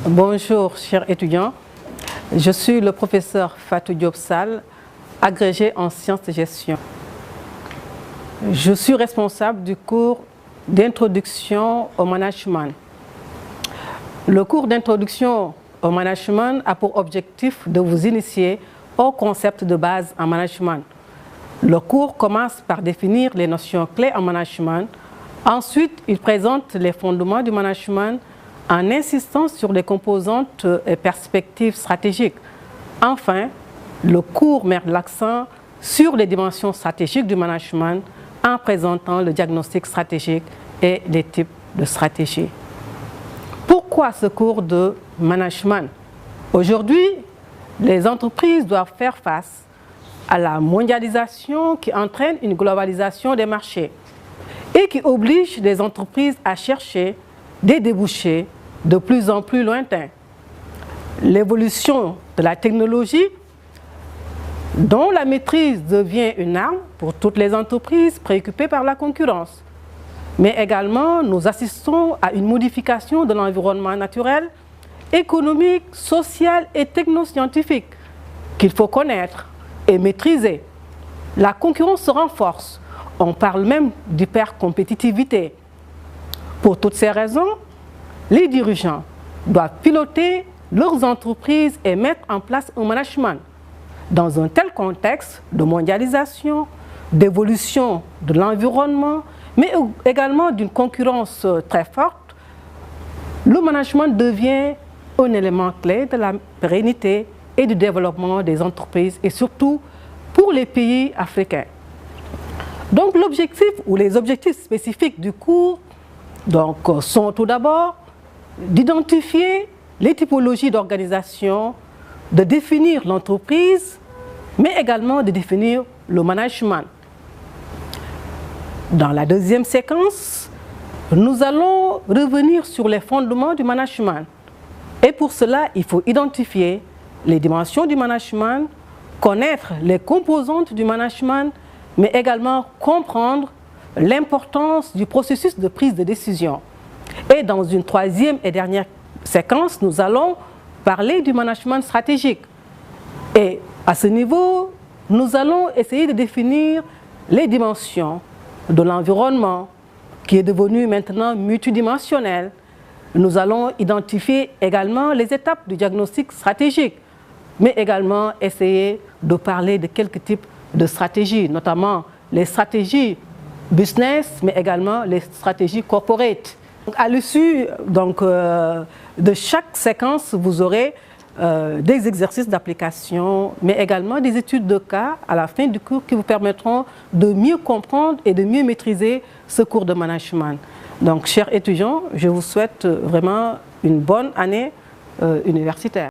Bonjour chers étudiants, je suis le professeur Fatou Diop Sall, agrégé en sciences de gestion. Je suis responsable du cours d'introduction au management. Le cours d'introduction au management a pour objectif de vous initier au concept de base en management. Le cours commence par définir les notions clés en management. Ensuite, il présente les fondements du management en insistant sur les composantes et perspectives stratégiques. Enfin, le cours met l'accent sur les dimensions stratégiques du management en présentant le diagnostic stratégique et les types de stratégies. Pourquoi ce cours de management? Aujourd'hui, les entreprises doivent faire face à la mondialisation qui entraîne une globalisation des marchés et qui oblige les entreprises à chercher des débouchés de plus en plus lointains. L'évolution de la technologie, dont la maîtrise devient une arme pour toutes les entreprises préoccupées par la concurrence. Mais également, nous assistons à une modification de l'environnement naturel, économique, social et technoscientifique qu'il faut connaître et maîtriser. La concurrence se renforce. On parle même d'hypercompétitivité. Pour toutes ces raisons, les dirigeants doivent piloter leurs entreprises et mettre en place un management. Dans un tel contexte de mondialisation, d'évolution de l'environnement, mais également d'une concurrence très forte, le management devient un élément clé de la pérennité et du développement des entreprises et surtout pour les pays africains. Donc l'objectif ou les objectifs spécifiques du cours sont tout d'abord d'identifier les typologies d'organisation, de définir l'entreprise, mais également de définir le management. Dans la deuxième séquence, nous allons revenir sur les fondements du management. Et pour cela, il faut identifier les dimensions du management, connaître les composantes du management, mais également comprendre l'importance du processus de prise de décision. Et dans une troisième et dernière séquence, nous allons parler du management stratégique. Et à ce niveau, nous allons essayer de définir les dimensions de l'environnement qui est devenu maintenant multidimensionnel. Nous allons identifier également les étapes du diagnostic stratégique, mais également essayer de parler de quelques types de stratégies, notamment les stratégies business, mais également les stratégies corporate. À l'issue de chaque séquence, vous aurez des exercices d'application, mais également des études de cas à la fin du cours qui vous permettront de mieux comprendre et de mieux maîtriser ce cours de management. Donc, chers étudiants, je vous souhaite vraiment une bonne année universitaire.